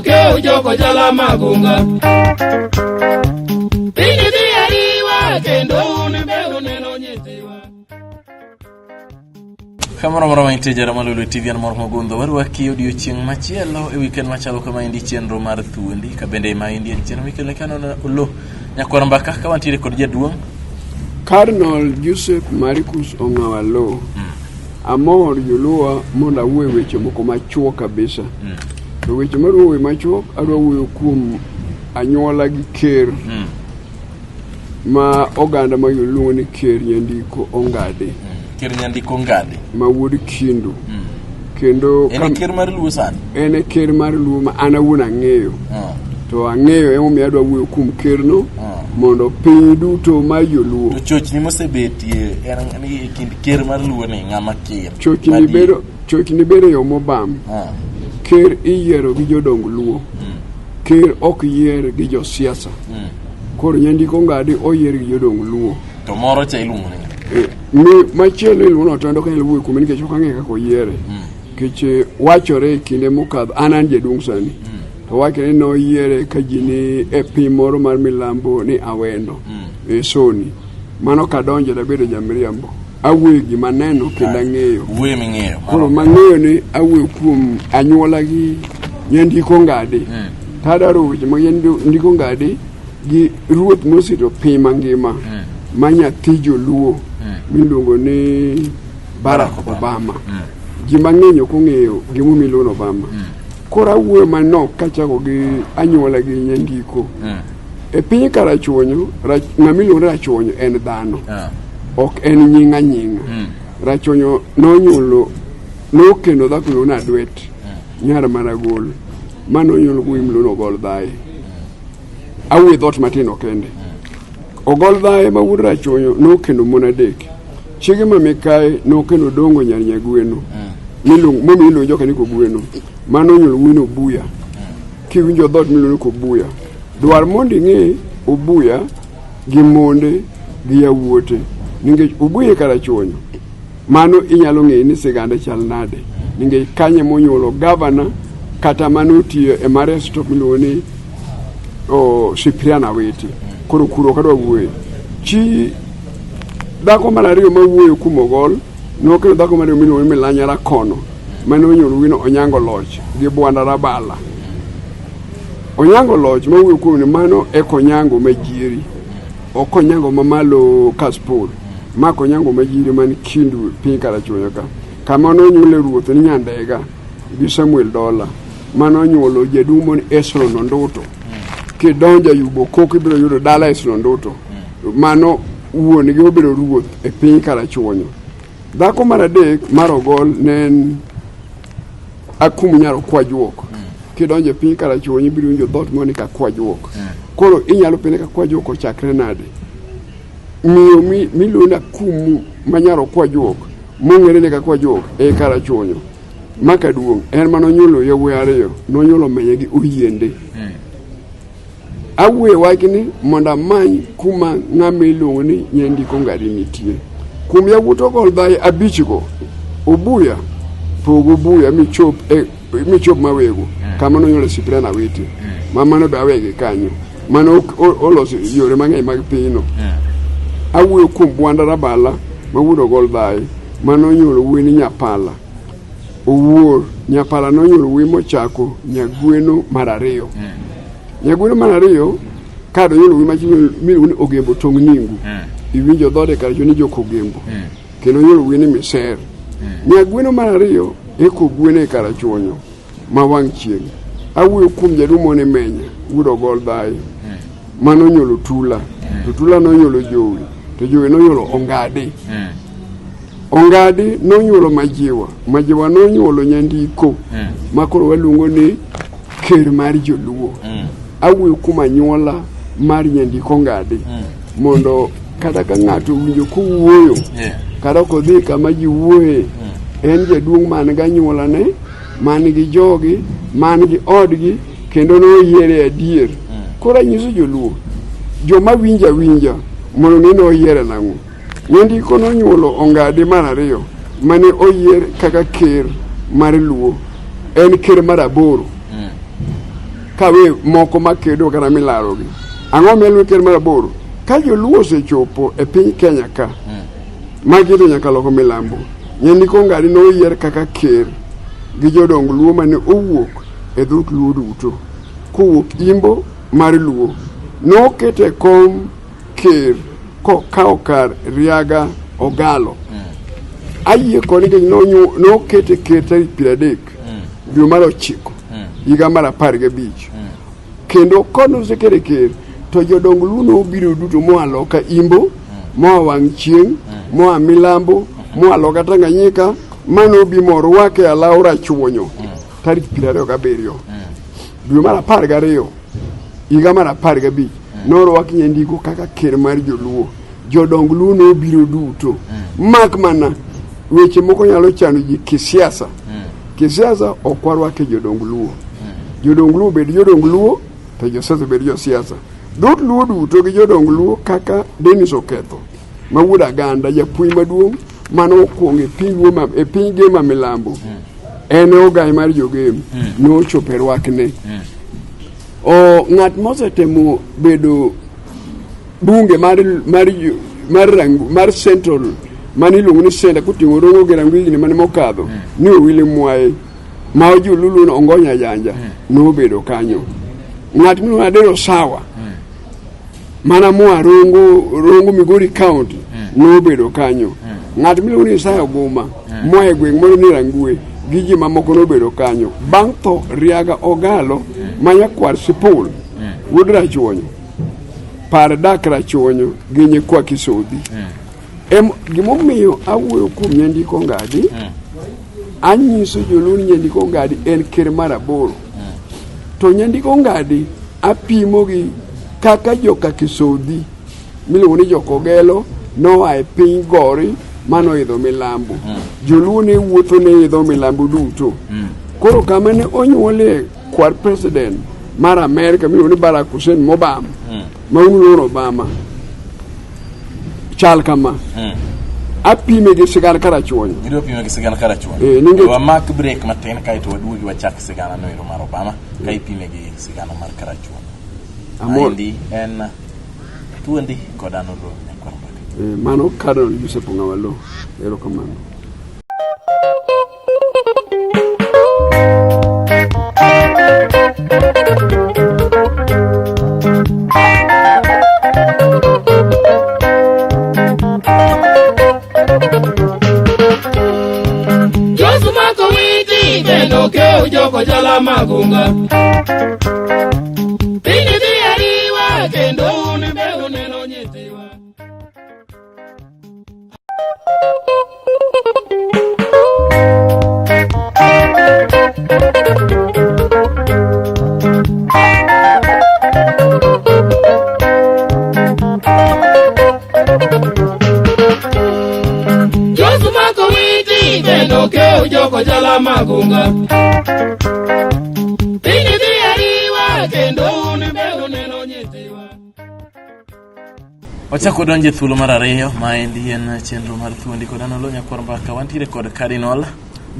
Okeo joko jala magunga Pini diariwa Kendo unebe uneno nyetiwa Kamara mara mainte jara malulu TV an mormo gondo warwa ki audio chieng machielo e weekend machalo kama indi chenro mar thuondi ka bende ma indi en chenro mikele kanono ulo nyakwara mbaka ka wantire kod jaduong Cardinal Joseph Maricus Ongawalo amor joluwa monda wuoe weche moko machuo kabisa to weche maruoe machuo adwa wuoyo kuom anyuola gi ker ma oganda ma yoluongo ni ker Nyandiko Ongade ker Nyandiko Ongade ma wuod Kindu kendo en ker mar Luo sani en ker mar Luo ma ana wuon ang'eyo to ang'eyo emomiyo adwa wuoyo kuom kerno mondo piny duto ma joluo to chochni mosebetie en ni kind ker mar Luo ni ng'ama ker chochni bedo yo mobam ker iyiero gi jodong Luo ker ok yier gi josiasa koro Nyandiko Ongade oyier gi jodong Luo to moro cha iluongo ni machielo iluongo tondo kan wuoyo kuom nikech ok ang'e kaka oyiere kech wachore kinde mokadho an jaduong' sani to wachore no yiere ka ji ni e piny moro mar milambo ni Awendo e Soni mano kadonjo da bedo jamriambo awuoyo gima neno kendo ang'eyo wuoyo ming'eyo koro mang'eyo ni awuoyo kuom anyuola gi Nyandiko Ongade tadaro weche mag Nyandiko Ongade gi ruoth mosito piny mangima ma nyathi joluo miluongo ni Barack Obama ji mang'eny ok ong'eyo gimomiyo iluongo Obama koro awuoyo manok kachako gi anyuola gi Nyandiko e piny karachuonyo ng'ama iluongo rachuonyo en dhano ok en nying'a rachuonyo nonyuolo nokendo dhako miluongo ni Adwet nyar Maragol manonyuolo wuoyi miluongo Ogol Dhaye awuoyo dhot matin kende Ogol Dhaye ma wuod rachuonyo nokendo mon adek chiege ma Mikae nokendo dongo nyar Nyagweno miluongo joka ni Kogweno manonyuolo wuoyi Obuya kiwinjo dhot miluongo ni Kobuya dwar mondo ing'e Obuya gi monde gi yawuote nikech Obuya karachuonyo mano inyalo ng'e ni sigande chal nade nikech kanye monyuolo gavana kata manotiyo e mare stop miluongo ni Cyprian Awiti koro kuro kadwa wuoyo chi dhako mar ariyo ma wuoyo kuom Ogol nokelo dhako mar ariyo miluongo ni Milanyara Kono manonyuolo wuoyi Onyango Loch gi Bwanda Rabala Onyango Loch ma wuoyo kuom ni mano e Konyango Majiri ok Onyango mamalo Kaspol ma Konyango Majiri man Kindu piny karachuonyo ka kama nonyuole ruoth ni Nyandega gi Samuel Dola manonyuolo jadumo ni Esron Onduto kidonja yubo koko ibiro yudo dala Esron Onduto mano wuon gi obedo ruoth e piny karachuonyo dhako mar adek mar Ogol nen Akum Nyar Kwajuok kidonje piny karachuonyo ibiro winjo dhot moni ka Kwajuok koro inyalo pile ka Kwajuok ochakre nade miyo miluongo Akum Manyar Kwajuok mong'ere ne ka Kwajuok e karachuonyo makaduong' en manonyuolo yawuoyi ariyo nonyuolo menye gi Oyiende awuoyo wachni mondo amany kuma ng'ama iluongo ni Nyandiko Ongade nitie kuom yawuot Ogol Dhaye abichgo Obuya pogo Obuya michop mawego kama nonyuolo Cyprian Awiti ma mano be awegi kanyo mano oloso yore mang'eny mag pinyno awuoyo kuom Bwanda Rabala ma wuod Ogol Dhaye manonyuolo wuoyi ni Nyapala owuor Nyapala nonyuolo wuoyi mochako Nyagweno mar ariyo Nyagweno mar ariyo kado nyuolo wuoyi machielo miluongo ni Ogembo Tong' Ningu iwinjo dhode karachuonyo ni Jokogembo kendo nyuolo wuoyi ni Miser Nyagweno mar ariyo e Kogweno e karachuonyo ma wang' chieng' awuoyo kuom jadumo ni Menya wuod Ogol Dhaye manonyuolo Tula to Tula nonyuolo Jowi to Jowi nonyuolo Ongade Ongade nonyuolo Majiwa nonyuolo Nyandiko ma koro waluongo ni ker mar joluo awuoyo kuom anyuola mar Nyandiko Ongade mondo kata ka ng'ato winjo kowuoyo kata kodhi kama ji wuoye en jaduong' man gi anyuolane man gi jogi man gi odgi kendo noyiere adier koro nyiso joluo joma winja mondo ng'e noyiere nang'o Nyandiko nonyuolo Ongade mar ariyo mane oyier kaka ker mar Luo en ker mar aboro kawe moko makedo kata milarogi. Ang'o mielo ker mar aboro? Ka joluo osechopo e piny Kenya ka, magito nyaka loko milambo, Nyandiko Ngadi noyier kaka ker gi jodong luo mane owuok e dhot luo duto. Kowuok Imbo mar luo, nokete kom ker kokawo kar Riaga Ogalo. Ayie koni ke nokete ker tarik 30 dwe mar 9 higa mar 15. Kendo kono osekere ker to jodong luo nobiro duto moa loka Imbo, moa wang' chieng', moa milambo, moa loka Tanganyika, manobi morwake alaura chuonyo tarik 27 dwe mar 12 higa mar 15 norwaki Nyandiko kaka ker mar joluo. Jodong luo nobiro duto, mak mana weche moko nyalo chano ji kisiasa. Kisiasa okwarwake jodong luo. Jodong luo bed jodong luo, to josiasa bed josiasa. Dhot luo duto gi jodong luo kaka Dennis Oketho, mawuod Aganda, japuonj maduong' mano okuongo e piny Gema milambo. En ogai mar jogem, nochopo e rwakne. Ng'at mosetemo bedo bunge mar Central maniluongo ni Senda kuting'o Rongo gi Rangwili mane mokadho, ni William Mwae ma jolulu no Ongonya Janja nobedo kanyo. Ng'at miluongo Adero Sawa mana moa Rongo Migori County nobedo kanyo. Ng'at miluongo ni Isaya Oguma moa e gweng' moro ni Rangwe gi ji mamoko nobedo kanyo. Bang' tho Riaga Ogalo manyakwar Sipul wuod Rachuonyo, par dak Rachuonyo gi nyikwa Kisodhi. Gimomiyo awuoyo kuom Nyandiko Ngadi, anyiso joluo ni Nyandiko Ngadi en ker mar aboro. To Nyandiko Ngadi apimo gi kaka joka Kisodhi miluongo ni Jokogelo noa e piny Gori manoidho milambo. Joluo ne wuotho ne idho milambo duto. Koro kama ne onyuole kwar president mar Amerika miluongo ni Barack Hussein Obama, maunulo Obama, chal kama. Apime gi sigana Karachuonyo. Gido pime gi sigana Karachuonyo. Wa mark break matin kaito waduogi wachak sigana noero mar Obama, kai pime gi sigana mar Karachuonyo. Amondi en tuondi kodano lo ne Kwarmbaka. Mano Cardinal Joseph Ngawalo. Ero kamano. Keo joko jala magunga Pini diariwa kendo unimbe uneno nyetiwa Josu mako witi kendo keo joko jala magunga Pini diariwa kendo unimbe uneno nyetiwa. Wachako donje thuolo mar ariyo maendi en chenro mar thuondi kodano lo Nyakwar wantiere kod Cardinal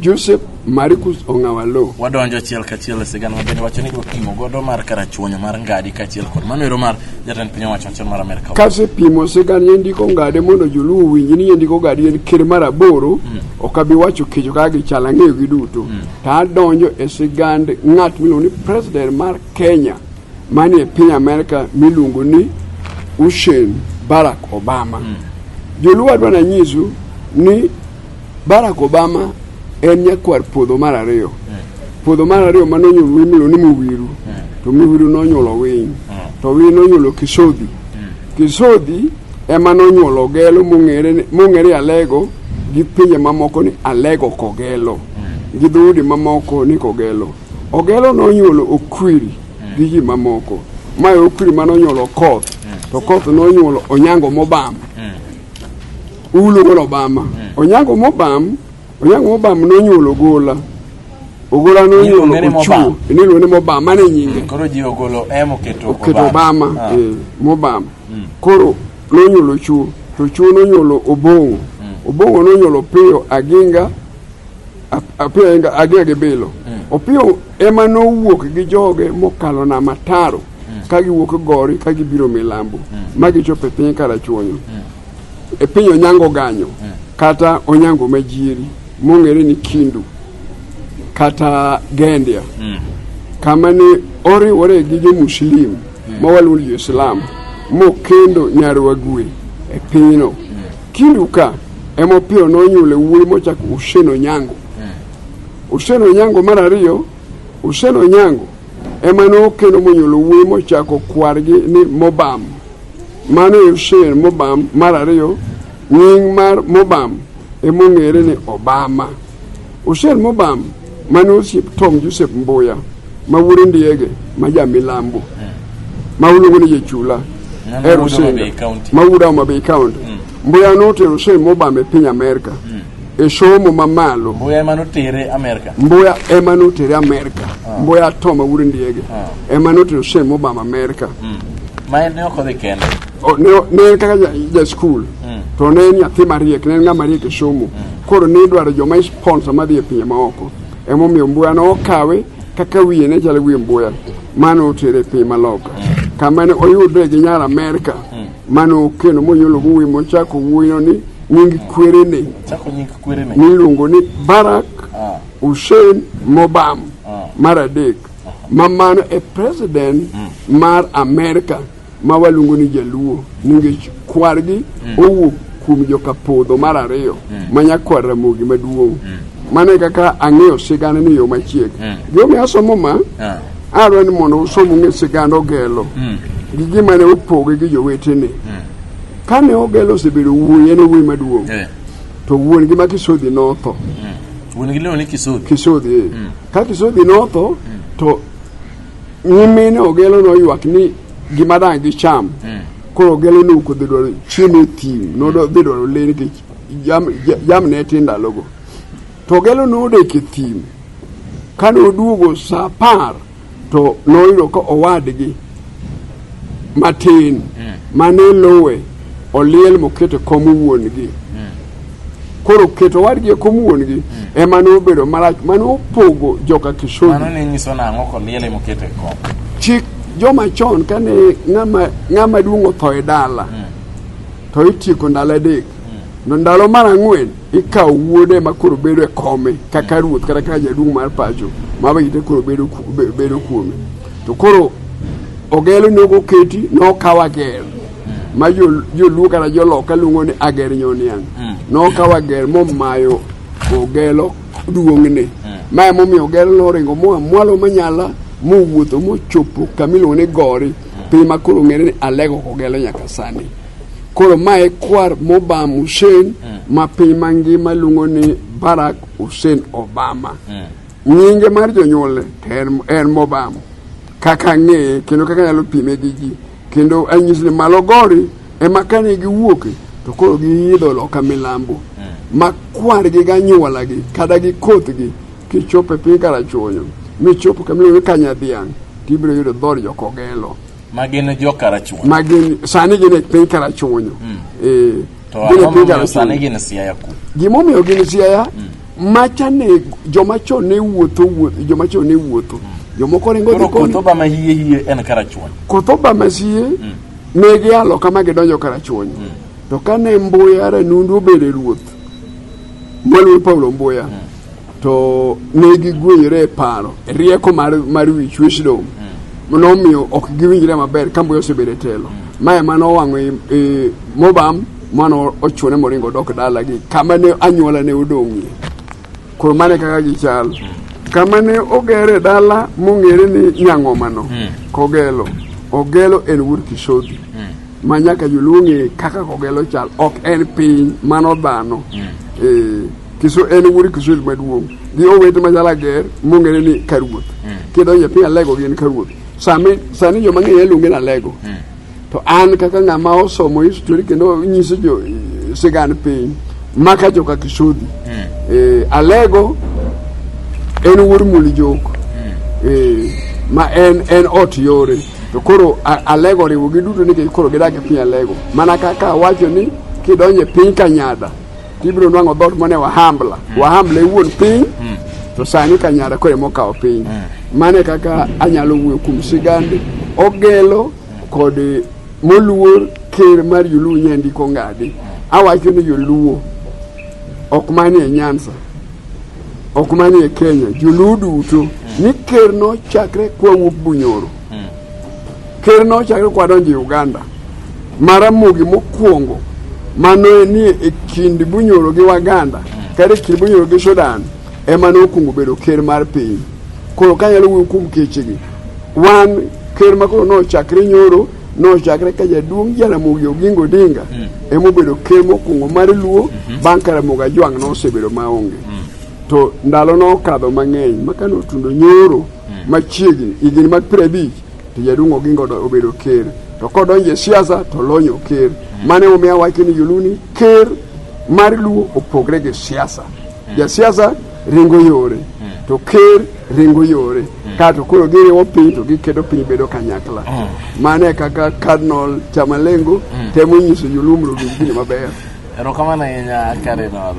Joseph Marcus Ongawalo. Wadonjo achiel kachiel sigana mabende wacho ni dwapimo godo mar Karachuonyo mar Ngadi kachiel kod mano ero mar jatend piny owacho machon mar Amerika. Kase pimo sigana Nyandiko Ngadi mondo joluo winj ni Nyandiko Ngadi en ker mar aboro, okabi wacho kecho kaka gichala ng'eyo gi duto. Ta adonjo e sigand ng'at miluongo ni president mar Kenya mani e piny Amerika miluongo ni Barack Obama. Joluo adwana nyisu ni Barack Obama en nyakwar podho mar ariyo. Podho mar ariyo manonyuolo miluongo ni Muwiru. To Muwiru nonyuolo Winy. To Winy nonyuolo Kisodhi. Kisodhi ema nonyuolo Ogelo mong'ere Alego gi pinje mamoko ni Alego Kogelo. Gi dhoudi mamoko ni Kogelo. Ogelo nonyuolo Okwiri gi ji mamoko. Mae Okwiri manonyuolo Koth. To Koth nonyuolo Onyango Mobam. Ulo golo Obama. Onyango Mobam nonyuolo Ogola. Ogola nonyuolo Ochu. Nilo ni Mobam mane nyinge. Koro ji Ogolo oketo Obama. Mobam. Koro nonyuolo Ochu. To Chu nonyuolo Obongo. Obongo nonyuolo Piyo Aginga. Aginga gi Bilo. Opiyo ema nowuok gi joge mokalo na mataro ka giwuok gori ka gibiro milambo ma gichopo e piny Karachuonyo e piny Onyango Ganyo kata Onyango Majieri mong'ere ni Kindu kata Gendia kama ne oriwore gi jo Muslim mawaluongo Jo-Islam mokendo Nyarwagwe e pinyno. Kindu ka ema Opiyo nonyuole wuoyi mochako Hussein Onyango. Hussein Onyango mar ariyo, Hussein Onyango ema nokendo monyuolo wuoyi mochako kwargi ni Mobam. Mano Hussein Mobam mar ariyo, nying mar Mobam emong'ere ni Obama. Hussein Mobam mane osiep Tom Joseph Mbuya ma wuod Ndiege ma jamilambo ma uluongo ni Jechula ma wuod Homa Bay County. Mbuya notero Hussein Mobam e piny Amerika e somo mamalo. Mbuya ema notere Amerika. Mbuya Tom ma wuod Ndiege ema notero Hussein Mobam Amerika. Ma ne ok odhi kende. Ne kaka ja school to ne nyathi mariek, ne ng'ama riek e somo. Koro ne dwaro joma sponsor madhi e pinje maoko. Emomiyo Mbuya nokawe kaka wiye ne chalo wiye Mbuya mano otere piny maloka kama ne oyudre gi nyar Amerika mano kendo monyuolo wuoyi mochako wuoyino ni nying kwerene niluongo ni Barack Hussein Mobam mar adek ma mano e president mar Amerika ma waluongo ni Jaluo nikech kwargi owuok kuom joka podho mar ariyo ma nyakwar Ramogi maduong'. Mane kaka ang'eyo sigana ni yo machieg. Gima asomo ma aro ni mondo usomo ng'e sigana Ogelo gi gima ne opoge gi jowetene. Kane Ogelo osebedo wuoyi en wuoyi maduong'. To wuon gi ma Kisodhi notho. Wuon gi ne Kisodhi. Kisodhi. Ka Kisodhi notho to nyimine Ogelo noywak ni gima dang' gicham. Koro Ogelo ne ukodhi dwaro chiemo e thim. Nodhi dwaro le nikech jam ne tin ndalogo. To Ogelo nodek e thim. Kane oduogo sa 10 to noyudo ka owadgi matin mane lowe oliel moketo kom wuongi. Koro keto wadgi e kom wuongi ema nobedo marach mane opogo joka Kisodhi. Mano ne nyiso nang'o ko liel moketo e kom. Chik joma chon kane ng'ama duong' otho e dala to itieko ndalo adek. Ndalo mar 4 ikawo wuode ma koro bedo e kome kaka ruoth kata kaka jaduong' mar pacho ma bang'e koro bedo kuome. To koro Ogelo nogo keti nokaw Ager ma joluo kata joloka luongo ni Ager Nyoniang. Nokaw Ager momayo Ogelo duong'ne. Ma emomiyo Ogelo noringo moa mwalo Manyala mowuotho mochopo kamiluongo ni Gori piny ma koro ng'ere ni Alego Ogelo nyaka sani. Koro mae kwar Mobam Hussein ma piny mangima luongo ni Barack Hussein Obama. Nyinge mar jonyuolne en Mobam kaka ng'eye kendo kaka nyalo pime gi ji kendo anyis ni malo Gori ema kane giwuok to koro giidho loka milambo ma kwargi ganyuolagi kada gi kothgi kichopo e piny Karachuonyo michopo kamiluongo ni Kanyadhiang' tibiro yudo dhod joka Ogelo. Magin jo Karachuonyo. Magin sani gin e piny Karachuonyo. To sani gin Siaya ku. Gimomiyo gin Siaya machane joma chon ne wuotho. Jomoko ringo dhi koni. Koth Obama hie en Karachuonyo. Koth Obama sie ne gialo kama gidonjo Karachuonyo. To kane Mbuya Ranundu obedo ruoth moluor Paulo Mbuya to ne gigwenyore e paro rieko mar wich wisdom. Nomiyo ok giwinjre maber ka Mbuya osebedo e telo. Mae mano wang'o e Mobam mano ochune moringo dok dalagi kama ne anyuola ne odong'ie. Koro mane kaka gichal. Kama ne ogere dala mong'ere ni Nyang'omano Kogelo. Ogelo en wuod Kisodhi. Ma nyaka joluonge kaka Ogelo chal ok en piny mano dhano. Kiso en wuod Kisodhi maduong'. Gi owete machala Ager mong'ere ni Karuoth. Kidonjo piny Alego gin Karuoth. Sani joma ng'eye luonge na Alego. To an kaka ng'ama osomo history kendo nyiso jo sigand piny maka joka Kisodhi. Alego en wuod Mulijok. Ma en ot yore. To koro Alego riwo gi duto nikech koro gidak e piny Alego. Mana kaka wacho ni kidonjo e piny Kanyada tibiro nwang'o dhot mane Wahambla. Wahambla e wuon piny to sani kanyara kore mokawo piny mane kaka anyalo wuoyo kuom sigand ogelo kod moluor ker mar Joluo Nyandiko Ng'adi. Awacho ni Joluo ok manie Nyanza, ok manie Kenya, Joluo duto ni ker no chakre kwa wuok Bunyoro, ker no chakre kwa donjo Uganda. Maramogi mokwongo mano ni e kind Bunyoro gi Waganda, kare kind Bunyoro gi Sudan, ema nokwongo bedo ker mar piny. Koro kanyalo wuoyo kuom kechegi, wan ker makoro no chakre nyoro, no chakre ka jaduong' Jaramogi Oginga Odinga emobedo ker mokwongo mar Luo, bang' ka Ramogi Ajwang' nosebedo maonge. To ndalo no kadho mang'eny makano tundo nyoro machiegni higni mag 50 to jaduong' Oginga obedo ker. To kodonje siasa to lonyo ker. Mane omiya wacho ni Joluo ni ker mar Luo opogre gi siasa. Ja siasa ringo yore, to ker ringo yore. Kato koro giriwo piny to gikedo piny bedo kanyakla. Mane kaka Cardinal Chamalengo temo nyiso Joluo mondo gini maber. Erokamano ahinya Cardinal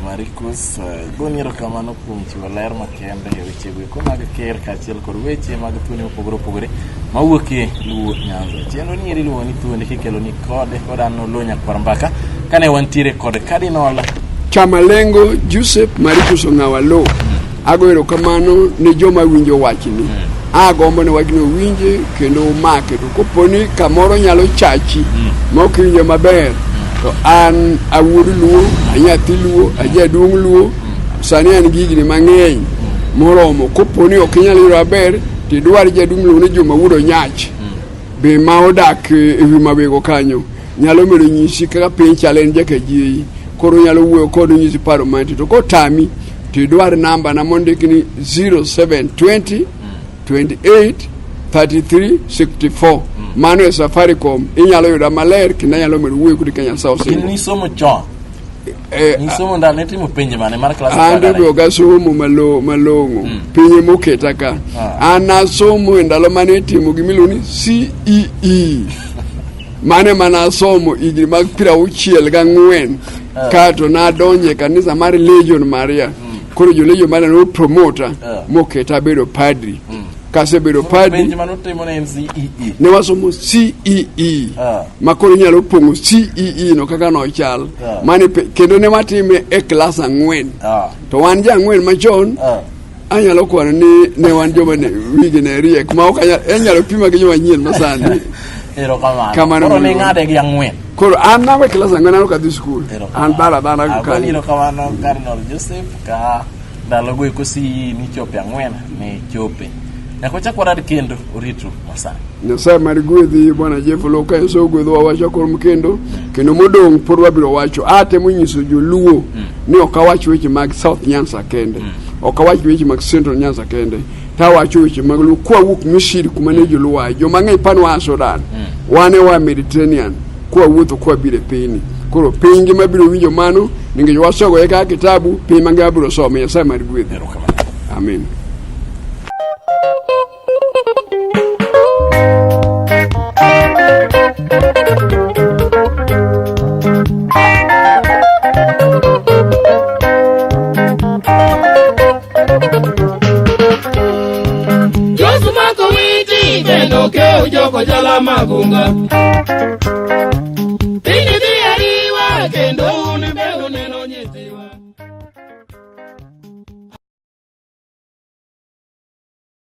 Maricus. Goni erokamano kuom chiwo ler makende e wechego eko mag ker kaachiel kod weche mag thuone mopogore opogore mawuok e Luo Nyanza. Chenro ni eri luwo ni thuonde kikelo ni kode kod an Oloo Nyakwar Mbaka kane wantiere kod Cardinal Chamalengo Joseph Maricus Ong'awa Lo. Ago erokamano ni joma winjo wachni. Agombo ni wachni owinje kendo omake, to koponi kamoro nyalo chachi maok iwinjo maber, to an awuod Luo, anyathi Luo, ajaduong' Luo, sani an gi higni mang'eny moromo. Koponi ok inyal yudo maber, tidwar jaduong' Luo ni Juma Wuod Onyach be ma odak e wi mabego kanyo, nyalo medo nyisi kaka piny chal en Jakajiei. Koro nyalo wuoyo kod nyisi paro mantie, to kotami tidwar namba na mondikni 0720 28 33 64. Mano e Safaricom. Inyalo yuda maler kendo nyalo medo wuoyo kod Kenya South. Ni somo chon. Ni somo ndalo timo penje mane mar class. Ande go ga somo malongo. Pinye moketa ka. Ana somo ndalo mane timo gimilo ni CEE. Mane mana somo igri mag 64 kato na donje kanisa mar Legion Maria. Koro jo Legion Maria no promoter moketa bedo padri. Kase bedo padri ne wasomo CEE makoro nyalo pongo CEE no kaka no chal mane kendo ne matime e class 4 to wan ja 4 machon anyalo kwano ni ne wan joma ne wigi ne riek ma ok anyalo pima gi joma nyien masani. Kamano koro ne ngade gi 4 koro an na class 4 no ka dhi school an dala ka ni kamano Cardinal Joseph ka dalo go ko si ni chope 4 ne chope nakochakwara kendo oritu masani Nyasaye mar gwedhi Bwana Jeff Lo ka eso gwedho wacho kor kendo modong por wabiro wacho ate munyiso Joluo ni okawacho weche mag South Nyanza kende okawacho weche mag Central Nyanza kende ta wacho weche mag Luo kwa wuok Misiri kuma ne Joluo joma ng'eny panwa Sudan wane wa Mediterranean kwa wuotho kwa bire piny koro piny gi mabiro winjo mano ninge wasogo e ka kitabu piny mang'eny biro somo. Nyasaye mar gwedhi. Amen. Josumako witi kendo ke ujoko jala magunga. Pini